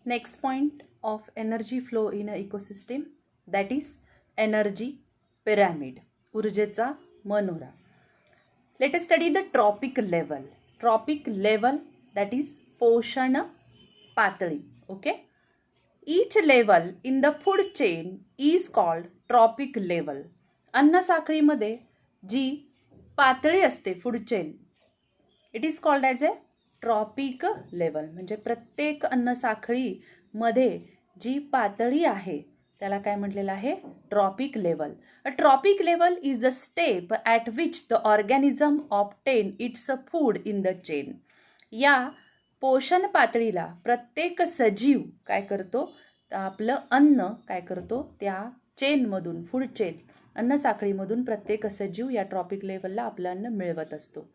Next point of energy flow in an ecosystem, that is energy pyramid, ऊर्जेचा मनोरा. Let us study the tropic level. Tropic level, that is पोषण पातळी. Okay. Each level in the food chain is called tropic level. अन्न साखळीमध्ये जी पातळी असते food chain, it is called as A trophic level. म्हणजे प्रत्येक अन्न साखळीमध्ये जी पातळी आहे त्याला काय म्हटलेलं आहे? Trophic level. A trophic level is the step at which the organism obtain its food in the chain. या पोषण पातळीला प्रत्येक सजीव काय करतो? आपलं अन्न काय करतो? त्या चेनमधून, फूड चेन, अन्न साखळीमधून प्रत्येक सजीव या ट्रॉपिक लेवलला आपलं अन्न मिळवत असतो.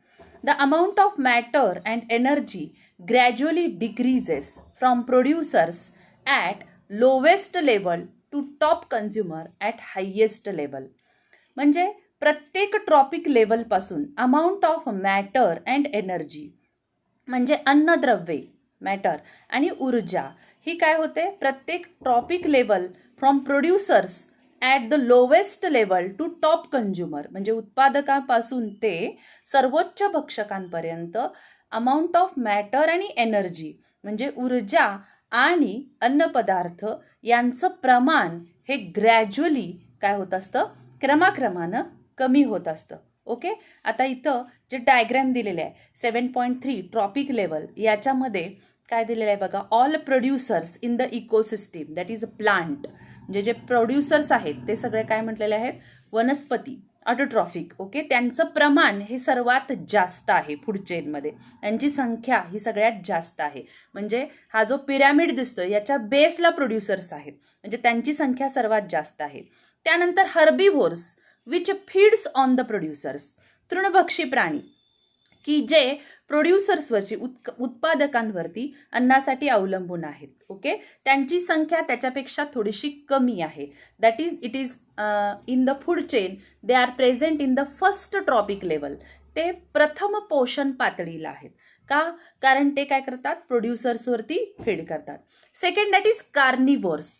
The amount of matter and energy gradually decreases from producers at lowest level to top consumer at highest level. म्हणजे प्रत्येक ट्रॉपिक लेवलपासून amount of matter and energy म्हणजे अन्नद्रव्ये, मॅटर आणि ऊर्जा ही काय होते? प्रत्येक trophic level from producers at the lowest level to top consumer म्हणजे उत्पादकापासून ते सर्वोच्च भक्षकांपर्यंत अमाऊंट ऑफ मॅटर आणि एनर्जी म्हणजे ऊर्जा आणि अन्नपदार्थ यांचं प्रमाण हे ग्रॅज्युअली काय होत असतं? क्रमाक्रमानं कमी होत असतं. ओके. आता इथं जे डायग्रॅम दिलेले आहे 7.3 ट्रॉपिक लेवल, याच्यामध्ये काय दिलेलं आहे बघा? All producers in the ecosystem, that is a plant. म्हणजे जे प्रोड्युसर्स आहेत ते सगळे काय म्हटलेले आहेत? वनस्पती, ऑटोट्रॉफिक. ओके. त्यांचं प्रमाण हे सर्वात जास्त आहे फूड चेनमध्ये. त्यांची संख्या ही सगळ्यात जास्त आहे. म्हणजे हा जो पिरॅमिड दिसतोय याच्या बेसला प्रोड्युसर्स आहेत, म्हणजे त्यांची संख्या सर्वात जास्त आहे. त्यानंतर herbivores which feeds on the producers, तृणभक्षी प्राणी की जे प्रोड्युसर्सवरची, उत्पादकांवरती अन्नासाठी अवलंबून आहेत. ओके. त्यांची संख्या त्याच्यापेक्षा थोडीशी कमी आहे. That is it is in the food chain they are present in the first trophic level. ते प्रथम पोषण पातळीला आहेत. का? कारण ते काय करतात? प्रोड्युसर्सवरती फीड करतात. सेकंड, दॅट इज कार्निव्होर्स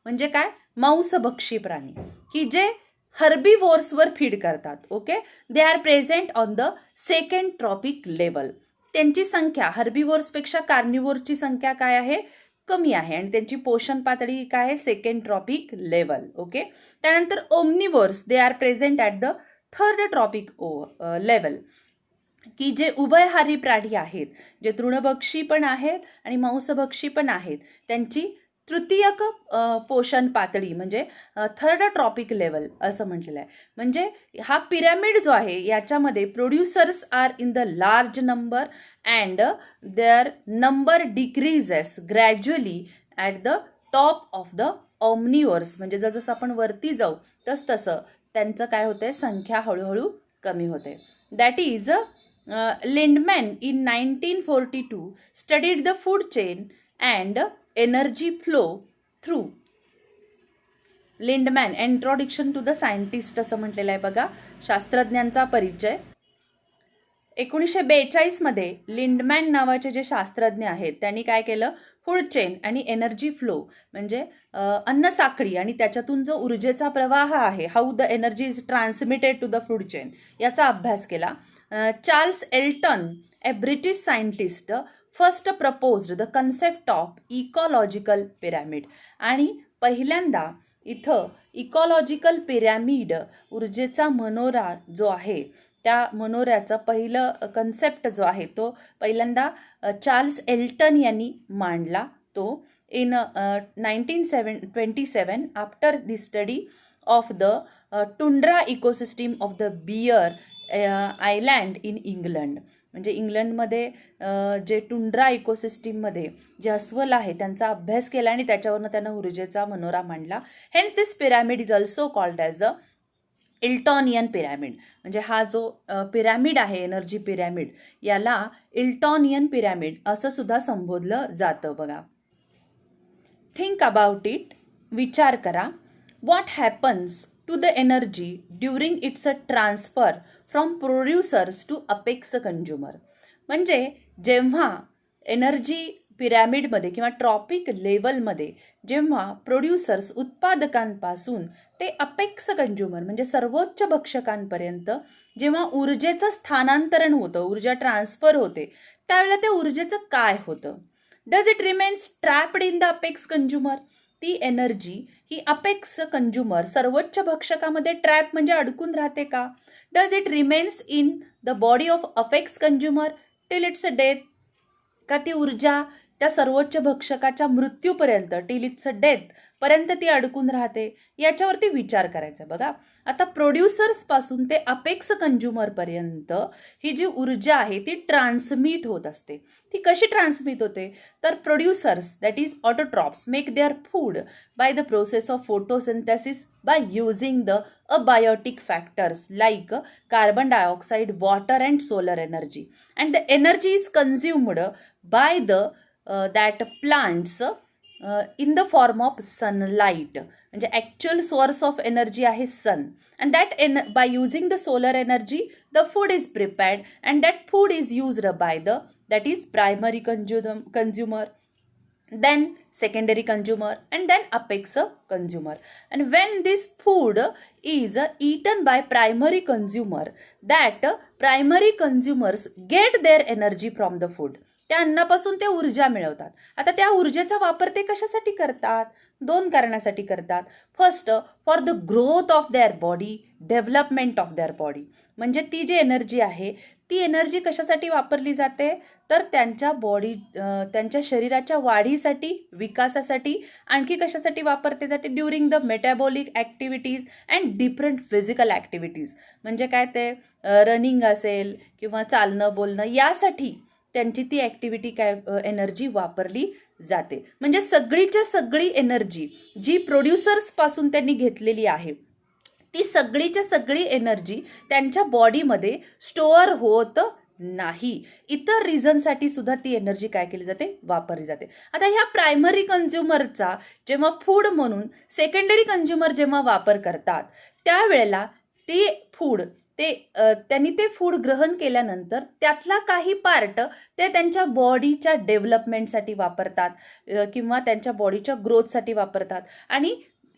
म्हणजे काय? मांसभक्षी प्राणी की जे हर्बिव्होर्सवर फीड करतात. Okay. They are present on the second trophic level. त्यांची संख्या हर्बिव्होर्सपेक्षा कार्निव्होर्सची संख्या काय आहे? कमी आहे आणि त्यांची पोषण पातळी काय आहे? Second trophic level. ओके. त्यानंतर omnivores they are present at the third trophic level की जे उभयहारी प्राणी आहेत, जे तृणभक्षी पण आहेत आणि मांसभक्षी पण आहेत, त्यांची तृतीयक पोषण पातळी म्हणजे थर्ड ट्रॉपिक लेवल असं म्हटलेलं आहे. म्हणजे हा पिरॅमिड जो आहे याच्यामध्ये producers are in the large number and their number decreases gradually at the top of the omnivores. म्हणजे जसं आपण वरती जाऊ तसं त्यांचं काय होतंय? संख्या हळूहळू कमी होते. That is Lindeman in 1942 studied the food chain and energy flow through. Lindeman, introduction to the scientist असं म्हटलेलं आहे बघा, शास्त्रज्ञांचा परिचय. 1942 मध्ये लिंडमॅन नावाचे जे शास्त्रज्ञ आहेत त्यांनी काय केलं? फूड चेन आणि एनर्जी फ्लो म्हणजे अन्न साखळी आणि त्याच्यातून जो ऊर्जेचा प्रवाह आहे, how the energy is transmitted to the food chain, याचा अभ्यास केला. Charles Elton, a British scientist, first proposed the concept of ecological pyramid. आणि पहिल्यांदा इथं इकॉलॉजिकल पिरॅमिड, ऊर्जेचा मनोरा जो आहे त्या मनोऱ्याचा पहिलं कन्सेप्ट जो आहे तो पहिल्यांदा चार्ल्स एल्टन यांनी मांडला. तो in 1927 after the study of the tundra ecosystem of the Bear Island in England. म्हणजे इंग्लंडमध्ये जे टुंड्रा इकोसिस्टीममध्ये जे अस्वल आहे त्यांचा अभ्यास केला आणि त्याच्यावरनं त्यांना ऊर्जेचा मनोरा मांडला. Hence this pyramid is also called as a Eltonian pyramid. म्हणजे हा जो पिरॅमिड आहे एनर्जी पिरॅमिड याला इल्टॉनियन पिरॅमिड असं सुद्धा संबोधलं जातं बघा. थिंक अबाउट इट, विचार करा. What happens to the energy during its a transfer from producers to apex consumer. म्हणजे जेव्हा एनर्जी पिरॅमिडमध्ये किंवा ट्रॉपिक लेवलमध्ये जेव्हा प्रोड्युसर्स उत्पादकांपासून ते अपेक्स कंझ्युमर म्हणजे सर्वोच्च भक्षकांपर्यंत जेव्हा ऊर्जेचं स्थानांतरण होतं, ऊर्जा ट्रान्सफर होते, त्यावेळेला त्या ऊर्जेचं काय होतं? Does it remains trapped in the apex consumer? ती एनर्जी ही अपेक्स कंझ्युमर सर्वोच्च भक्षकामध्ये ट्रॅप म्हणजे अडकून राहते का? Does it remains in the body of apex consumer till it's death? का ती ऊर्जा त्या सर्वोच्च भक्षकाच्या मृत्यूपर्यंत टिल इट्स डेथ पर्यंत ती अडकून राहते? याच्यावरती विचार करायचा. बघा, आता प्रोड्युसर्स पासून ते अपेक्स कंझ्युमर पर्यंत ही जी ऊर्जा आहे ती ट्रान्समिट होत असते. ती कशी ट्रान्समिट होते? तर producers that is autotrophs make their food by the process of photosynthesis by using the abiotic factors like carbon dioxide, water and solar energy, and the energy is consumed by the that plants in the form of sunlight. म्हणजे actual source of energy आहे sun, and that by using the solar energy the food is prepared, and that food is used by the that is primary consumer, then secondary consumer, and then apex consumer. And when this food is eaten by primary consumer, that primary consumers get their energy from the food. त्या अन्नापासून ते ऊर्जा मिळवतात. आता त्या ऊर्जेचा वापर ते कशासाठी करतात? 2 कारणासाठी करतात. First, for the growth of their body, development of their body. म्हणजे ती जी एनर्जी आहे ती एनर्जी कशासाठी वापरली जाते? तर त्यांच्या शरीराच्या वाढीसाठी, विकासासाठी, आणखी कशासाठी वापरते जाते? During the metabolic activities and different physical activities. म्हणजे काय ते रनिंग असेल किंवा चालणं बोलणं यासाठी त्यांची ती ॲक्टिव्हिटी काय एनर्जी वापरली जाते. म्हणजे सगळीच्या सगळी एनर्जी जी प्रोड्युसर्सपासून त्यांनी घेतलेली आहे ती सगळीच्या सगळी एनर्जी त्यांच्या बॉडीमध्ये स्टोअर होत नाही. इतर रिझनसाठी सुद्धा ती एनर्जी काय केली जाते? वापरली जाते. आता ह्या प्रायमरी कंझ्युमरचा जेव्हा फूड म्हणून सेकंडरी कंझ्युमर जेव्हा वापर करतात त्यावेळेला ते फूड त्यांनी ते फूड ग्रहण केल्यानंतर त्यातला काही पार्ट ते त्यांच्या बॉडीच्या डेव्हलपमेंटसाठी वापरतात किंवा त्यांच्या बॉडीच्या ग्रोथसाठी वापरतात, आणि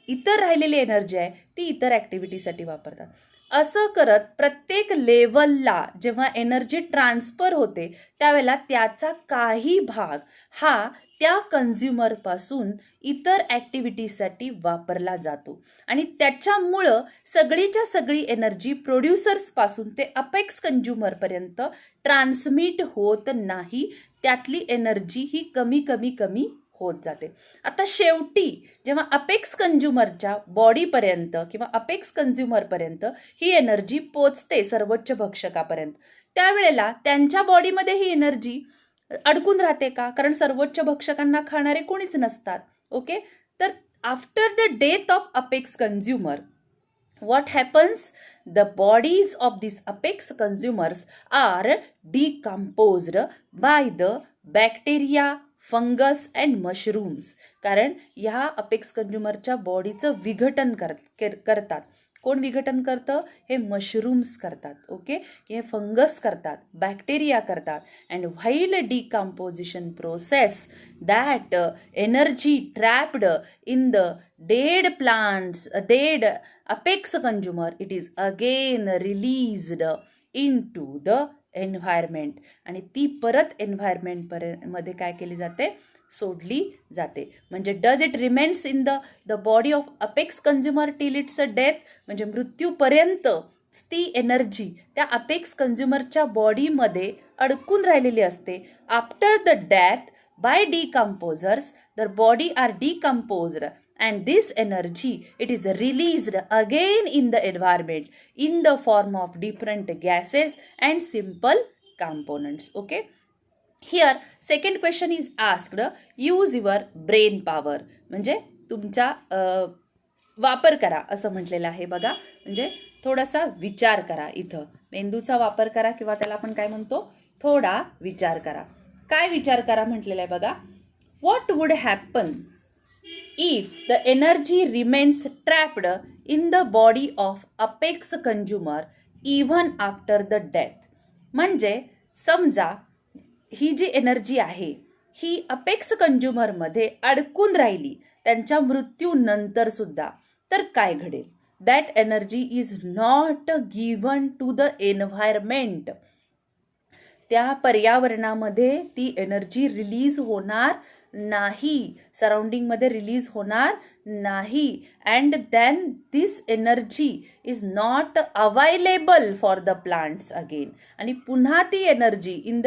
इतर राहिलेली एनर्जी आहे ती इतर ॲक्टिव्हिटीसाठी वापरतात. असं करत प्रत्येक लेवलला जेव्हा एनर्जी ट्रान्सफर होते त्यावेळेला त्याचा काही भाग हा त्या कन्झ्युमरपासून इतर ॲक्टिव्हिटीसाठी वापरला जातो, आणि त्याच्यामुळं सगळीच्या सगळी एनर्जी प्रोड्युसर्सपासून ते अपेक्स कंझ्युमरपर्यंत ट्रान्समिट होत नाही. त्यातली एनर्जी ही कमी कमी कमी होत जाते. आता शेवटी जेव्हा अपेक्स कंझ्युमरच्या बॉडीपर्यंत किंवा अपेक्स कंझ्युमरपर्यंत ही एनर्जी पोचते सर्वोच्च भक्षकापर्यंत, त्यावेळेला त्यांच्या बॉडीमध्ये ही एनर्जी अडकून राहते का? कारण सर्वोच्च भक्षकांना खाणारे कोणीच नसतात. ओके, तर after the death of apex consumer what happens? The bodies of these apex consumers are decomposed by the bacteria, fungus and mushrooms. कारण ह्या अपेक्स कंझ्युमरच्या बॉडीचं विघटन करतात. कोण विघटन करतं? हे मशरूम्स करतात. ओके, हे फंगस करतात, बॅक्टेरिया करतात. And while decomposition process that energy trapped in the dead plants, dead apex consumer, it is again released into the environment, आणि ती परत एन्व्हायरमेंट मध्ये काय केली जाते? सोडली जाते. म्हणजे does it remains in the body of apex consumer till it's death? म्हणजे मृत्यूपर्यंत ती एनर्जी त्या अपेक्स कंझ्युमरच्या बॉडीमध्ये अडकून राहिलेली असते. After the death by decomposers the body are decomposed, and this energy it is released again in the environment in the form of different gases and simple components. Okay, here second question is asked, use your brain power. म्हणजे तुमचा वापर करा असं म्हटलेलं आहे. बघा, म्हणजे थोडासा विचार करा. इथं मेंदूचा वापर करा किंवा त्याला आपण काय म्हणतो? थोडा विचार करा. काय विचार करा म्हटलेलं आहे बघा. what would happen if the energy remains trapped in the body of apex consumer even after the death? म्हणजे समजा ही जी एनर्जी आहे ही अपेक्स कंझ्युमरमध्ये अडकून राहिली त्यांच्या मृत्यूनंतर सुद्धा, तर काय घडेल? That energy is not given to the environment. त्या पर्यावरणामध्ये ती एनर्जी रिलीज होणार नाही, सराउंडिंगमध्ये रिलीज होणार नाही. And then this energy is not available for the plants again. आणि पुन्हा ती energy in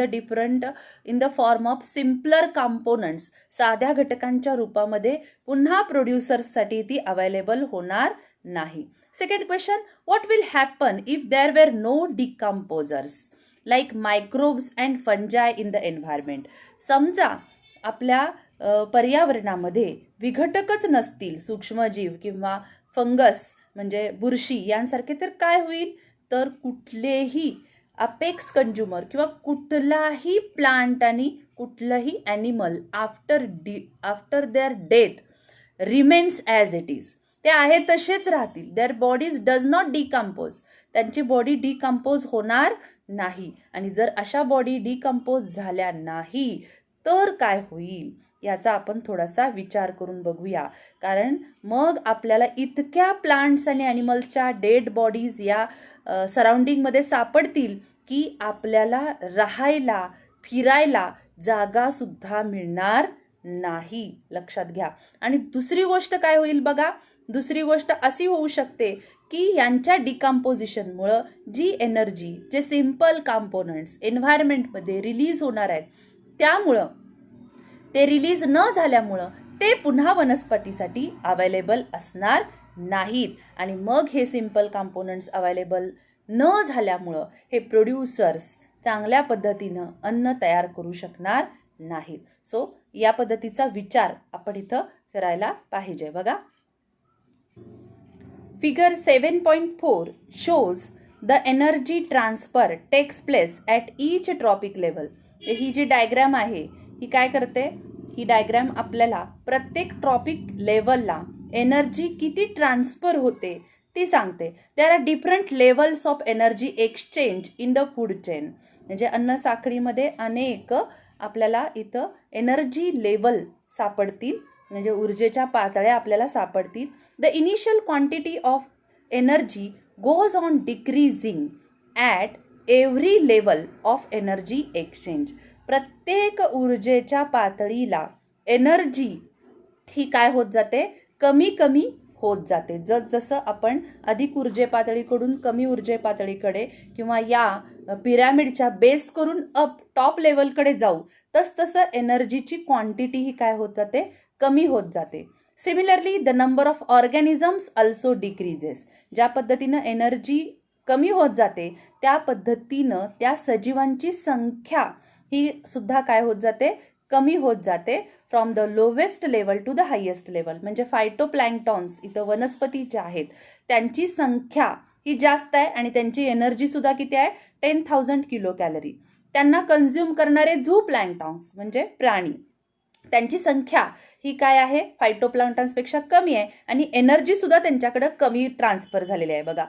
the form of simpler components, साध्या घटकांच्या रूपामध्ये पुन्हा प्रोड्युसर्ससाठी ती अवेलेबल होणार नाही. Second question, what will happen if there were no decomposers like microbes and fungi in the environment? समजा आपल्या पर्यावरणामध्ये विघटकच नसतील, सूक्ष्मजीव किंवा फंगस म्हणजे बुरशी यांसारखे, तर काय होईल? तर कुठलेही अपेक्स कंझ्युमर किंवा कुठलाही प्लांट आणि कुठलंही animal after their death remains as it is. ते आहे तसेच राहतील. Their bodies does not decompose. त्यांची बॉडी डिकम्पोज होणार नाही. आणि जर अशा बॉडी डिकम्पोज झाल्या नाही तर काय होईल याचा आपण थोडासा विचार करून बघूया. कारण मग आपल्याला इतक्या प्लांट्स आणि ॲनिमल्सच्या डेड बॉडीज या सराउंडिंगमध्ये सापडतील की आपल्याला राहायला फिरायला जागासुद्धा मिळणार नाही. लक्षात घ्या. आणि दुसरी गोष्ट काय होईल बघा, दुसरी गोष्ट अशी होऊ शकते की यांच्या डिकम्पोजिशनमुळं जी एनर्जी, जे सिम्पल कंपोनंट्स एन्व्हायरमेंटमध्ये रिलीज होणार आहेत, त्यामुळं ते रिलीज न झाल्यामुळं ते पुन्हा वनस्पतीसाठी अवेलेबल असणार नाहीत. आणि मग हे सिम्पल कंपोनंट्स अवेलेबल न झाल्यामुळं हे प्रोड्युसर्स चांगल्या पद्धतीनं अन्न तयार करू शकणार नाहीत. सो या पद्धतीचा विचार आपण इथं करायला पाहिजे. बघा, Figure 7.4 shows the energy transfer takes place at each tropic level. ही जी डायग्राम आहे ही काय करते? ही डायग्राम आपल्याला प्रत्येक ट्रॉपिक लेवलला एनर्जी किती ट्रान्सफर होते ती सांगते. There are different levels of energy exchange in the food chain. म्हणजे अन्न साखळीमध्ये अनेक आपल्याला इथं एनर्जी लेवल सापडतील, म्हणजे ऊर्जेच्या पातळ्या आपल्याला सापडतील. The initial quantity of energy goes on decreasing at every level of energy exchange. प्रत्येक ऊर्जेच्या पातळीला एनर्जी ही काय होत जाते? कमी कमी होत जाते. जसजसं आपण अधिक ऊर्जे पातळीकडून कमी ऊर्जे पातळीकडे किंवा या पिरॅमिडच्या बेस करून टॉप लेवलकडे जाऊ, तसतसं एनर्जीची क्वांटिटी ही काय होत जाते? कमी होत जाते. Similarly the number of organisms also decreases. ज्या पद्धतीनं एनर्जी कमी होत जाते त्या पद्धतीनं त्या सजीवांची संख्या ही सुद्धा काय होत जाते? कमी होत जाते. From the lowest level to the highest level. म्हणजे फायटोप्लँक्टॉन्स इथं वनस्पती ज्या आहेत त्यांची संख्या ही जास्त आहे आणि त्यांची एनर्जी सुद्धा किती आहे? 10,000 किलो कॅलरी. त्यांना कन्झ्युम करणारे झू प्लँक्टॉन्स म्हणजे प्राणी, त्यांची संख्या ही काय आहे? फायटोप्लँक्टॉन्सपेक्षा कमी आहे आणि एनर्जी सुद्धा त्यांच्याकडे कमी ट्रान्सफर झालेली आहे. बघा,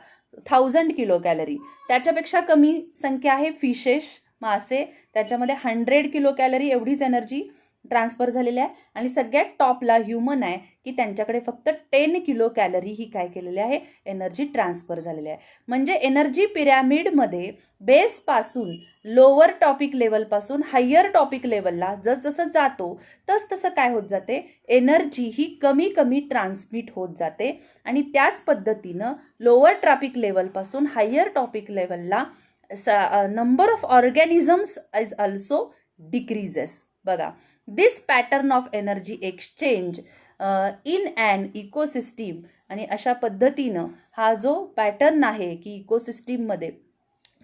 1000 किलो कॅलरी. त्याच्यापेक्षा कमी संख्या आहे फिशेस, मासे, त्याच्यामध्ये 100 किलो कॅलरी एवढीच एनर्जी ट्रान्सफर झालेली आहे. आणि सगळ्यात टॉपला ह्युमन आहे की त्यांच्याकडे फक्त 10 किलो कॅलरी ही काय केलेली आहे? एनर्जी ट्रान्सफर झालेली आहे. म्हणजे एनर्जी पिरॅमिडमध्ये बेसपासून लोअर टॉपिक लेवलपासून हायर टॉपिक लेवलला जसजसं जातो तसतसं काय होत जाते? एनर्जी ही कमी कमी ट्रान्समिट होत जाते. आणि त्याच पद्धतीनं लोअर टॉपिक लेवलपासून हायर टॉपिक लेवलला number of organisms is also decreases. बघा, this pattern of energy exchange in an ecosystem. आणि अशा पद्धतीनं हा जो पॅटर्न आहे की इकोसिस्टीममध्ये,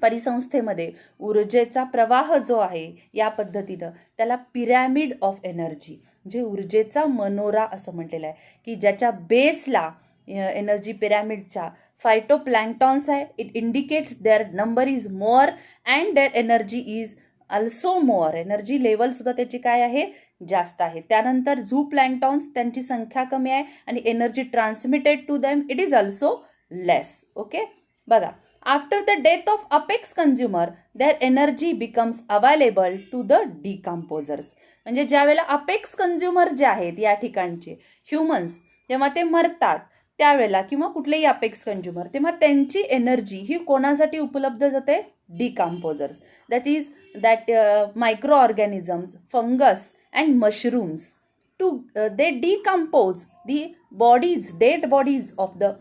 परिसंस्थेमध्ये ऊर्जेचा प्रवाह जो आहे या पद्धतीनं त्याला पिरॅमिड ऑफ एनर्जी म्हणजे ऊर्जेचा मनोरा असं म्हटलेलं आहे. की ज्याच्या बेसला एनर्जी पिरॅमिडच्या फायटोप्लँक्टॉन्स आहे. It indicates their number is more and their energy is also more. Energy level सुद्धा त्याची काय आहे? जास्त आहे. त्यानंतर झू प्लँक्टॉन्स त्यांची संख्या कमी आहे आणि energy transmitted to them it is also less. Okay, बघा, after the death of apex consumer their energy becomes available to the decomposers. म्हणजे ज्या वेळेला अपेक्स कन्झ्युमर जे आहेत या ठिकाणचे ह्युमन्स जेव्हा ते मरतात त्यावेळेला किंवा कुठलेही अपेक्स कन्झ्युमर तेव्हा त्यांची एनर्जी ही कोणासाठी उपलब्ध जाते? Decomposers, that micro organisms, fungus and mushrooms to they decompose the dead bodies of the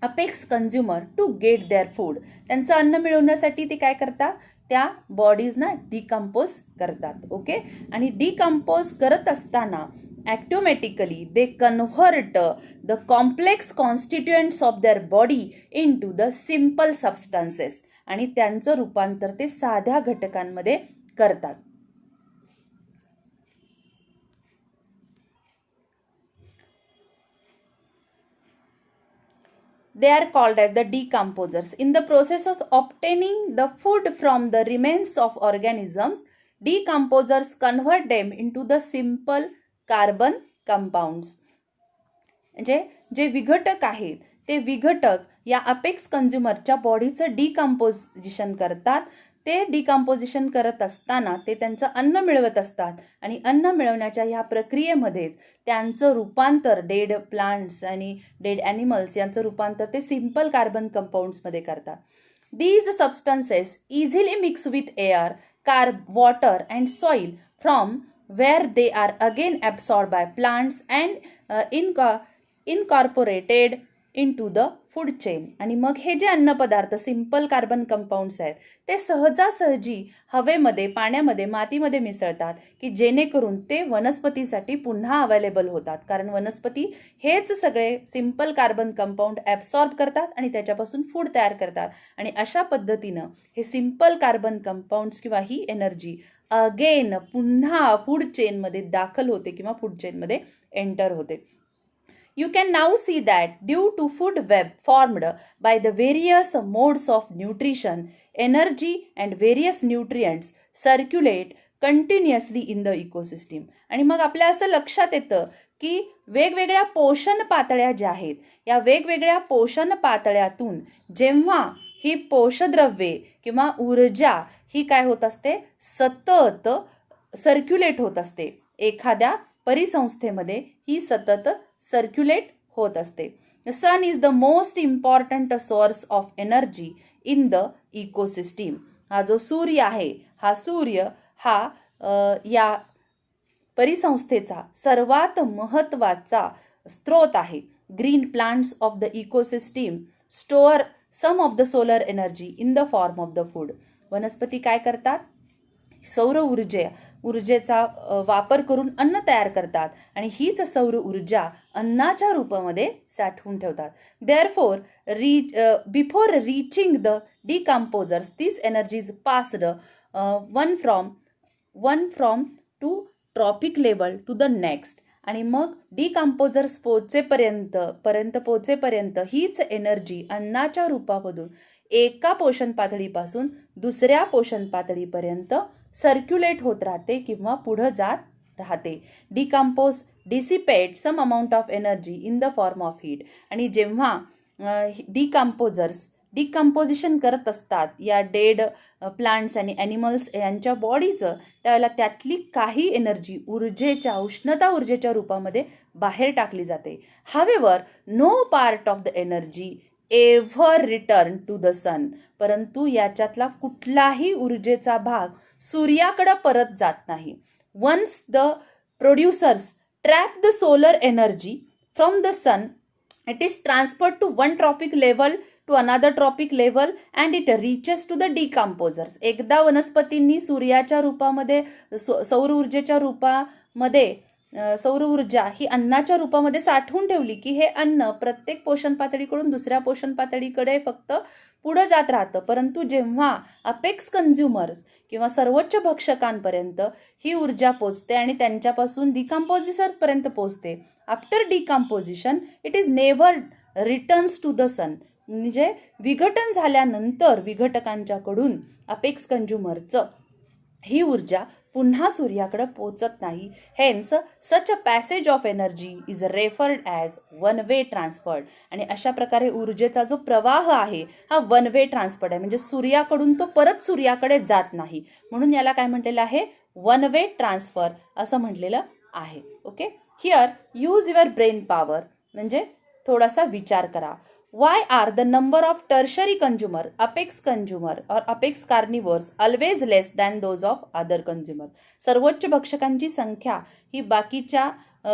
apex consumer to get their food. त्यांचं अन्न मिळवण्यासाठी ते काय करतात? त्या बॉडीजना डिकम्पोज करतात. ओके, आणि डिकम्पोज करत असताना automatically they convert the complex constituents of their body into the simple substances, आणि त्यांचं रूपांतर ते साध्या घटकांमध्ये करतात. They are called as the decomposers. In the process of obtaining the food from the remains of organisms, decomposers convert them into the simple carbon compounds. म्हणजे जे विघटक आहेत ते विघटक या अपेक्स कन्झ्युमरच्या बॉडीचं डिकम्पोजिशन करतात. ते डिकम्पोजिशन करत असताना ते त्यांचं अन्न मिळवत असतात आणि अन्न मिळवण्याच्या ह्या प्रक्रियेमध्येच त्यांचं रूपांतर डेड प्लांट्स आणि डेड ॲनिमल्स यांचं रूपांतर ते सिम्पल कार्बन कंपाऊंड्समध्ये करतात. These substances easily mix with air, water and soil from where they are again absorb by plants and incorporated into the food chain. आणि मग हे जे अन्नपदार्थ सिम्पल कार्बन कंपाऊंड्स आहेत ते सहजासहजी हवेमध्ये, पाण्यामध्ये, मातीमध्ये मिसळतात की जेणेकरून ते वनस्पतीसाठी पुन्हा अवेलेबल होतात. कारण वनस्पती हेच सगळे सिम्पल कार्बन कंपाऊंड ॲब्सॉर्ब करतात आणि त्याच्यापासून फूड तयार करतात. आणि अशा पद्धतीनं हे सिम्पल कार्बन कंपाऊंड्स किंवा ही एनर्जी अगेन पुन्हा फूड चेनमध्ये दाखल होते किंवा फूड चेनमध्ये एंटर होते. You can now see that due to food web formed by the various modes of nutrition, energy and various nutrients circulate continuously in the ecosystem. आणि मग आपल्या असं लक्षात येतं की वेगवेगळ्या पोषण पातळ्या ज्या आहेत या वेगवेगळ्या पोषण पातळ्यातून जेव्हा ही पोषद्रव्ये किंवा ऊर्जा ही काय होत असते? सतत सर्क्युलेट होत असते. एखाद्या परिसंस्थेमध्ये ही सतत सर्क्युलेट होत असते. The sun is the most important source of energy in the ecosystem. हा जो सूर्य आहे हा सूर्य हा या परिसंस्थेचा सर्वात महत्त्वाचा स्रोत आहे. Green plants of the ecosystem store some of the solar energy in the form of the food. वनस्पती काय करतात? सौर ऊर्जेचा वापर करून अन्न तयार करतात आणि हीच सौर ऊर्जा अन्नाच्या रूपामध्ये साठवून ठेवतात. Therefore before reaching the decomposers this energy is passed on from to trophic level to the next. आणि मग डिकम्पोजर्स पोचेपर्यंत हीच एनर्जी अन्नाच्या रूपामधून एका पोषण पातळीपासून दुसऱ्या पोषण पातळीपर्यंत सर्क्युलेट होत राहते किंवा पुढं जात राहते. Dissipate some amount of energy in the form of heat. आणि जेव्हा डिकम्पोजिशन करत असतात या डेड प्लांट्स आणि ॲनिमल्स यांच्या बॉडीचं त्यावेळेला त्यातली काही एनर्जी उष्णता ऊर्जेच्या रूपामध्ये बाहेर टाकली जाते. However no part of the energy ever return to the sun. परंतु याच्यातला कुठलाही ऊर्जेचा भाग सूर्याकडे परत जात नाही. Once the producers trap the solar energy from the sun, it is transferred to one trophic level to another trophic level and it reaches to the decomposers. एकदा वनस्पतींनी सूर्याच्या रूपामध्ये सौर ऊर्जेच्या रूपामध्ये सौर ऊर्जा ही अन्नाच्या रूपामध्ये साठवून ठेवली की हे अन्न प्रत्येक पोषण पातळीकडून दुसऱ्या पोषण पातळीकडे फक्त पुढं जात राहतं. परंतु जेव्हा अपेक्स कन्झ्युमर्स किंवा सर्वोच्च भक्षकांपर्यंत ही ऊर्जा पोचते आणि त्यांच्यापासून डिकम्पोजिशर्सपर्यंत पोचते, after decomposition it is never returns to the sun. म्हणजे विघटन झाल्यानंतर विघटकांच्याकडून अपेक्स कन्झ्युमरचं ही ऊर्जा पुन्हा सूर्याकडे पोचत नाही. Hence such a passage of energy is referred as one way transferred. आणि अशा प्रकारे ऊर्जेचा जो प्रवाह आहे हा वन वे ट्रान्सफर्ड आहे. म्हणजे सूर्याकडून तो परत सूर्याकडे जात नाही, म्हणून याला काय म्हटलेलं आहे? वन वे ट्रान्सफर असं म्हटलेलं आहे. Okay, here use your brain power म्हणजे थोडासा विचार करा. Why are the number of tertiary consumer, apex consumer और apex carnivores always less than those of other consumer. सर्वोच्च भक्षकांची संख्या ही बाकीच्या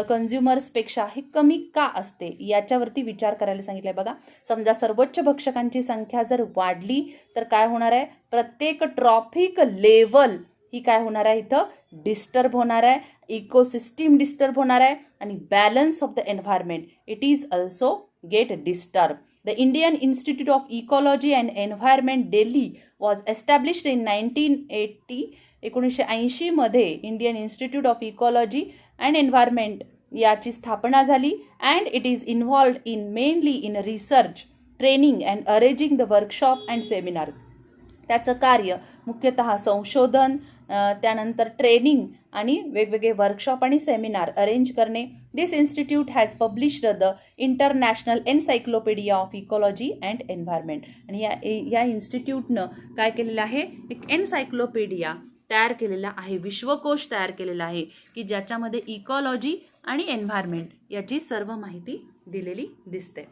कंझ्युमर्सपेक्षा ही कमी का असते याच्यावरती विचार करायला सांगितलं आहे. बघा, समजा सर्वोच्च भक्षकांची संख्या जर वाढली तर काय होणार आहे, प्रत्येक ट्रॉफिक लेवल ही काय होणार आहे, इथं डिस्टर्ब होणार आहे, इकोसिस्टीम डिस्टर्ब होणार आहे आणि balance of the environment it is also get disturb. The Indian institute of ecology and environment Delhi was established in 1980. 1980 मध्ये Indian institute of ecology and environment याची स्थापना झाली. And it is involved in mainly in research, training and arranging the workshop and seminars. त्याचं कार्य मुख्यतः संशोधन, त्यानंतर training आणि वेगवेगळे वर्कशॉप आणि सेमिनार अरेंज करणे. This institute has published the international encyclopedia of ecology and environment. आणि या इन्स्टिट्यूटनं काय केलेलं आहे, एक एन्सायक्लोपीडिया तयार केलेला आहे, विश्वकोश तयार केलेला आहे की ज्याच्यामध्ये इकॉलॉजी आणि एन्व्हायरमेंट याची सर्व माहिती दिलेली दिसते.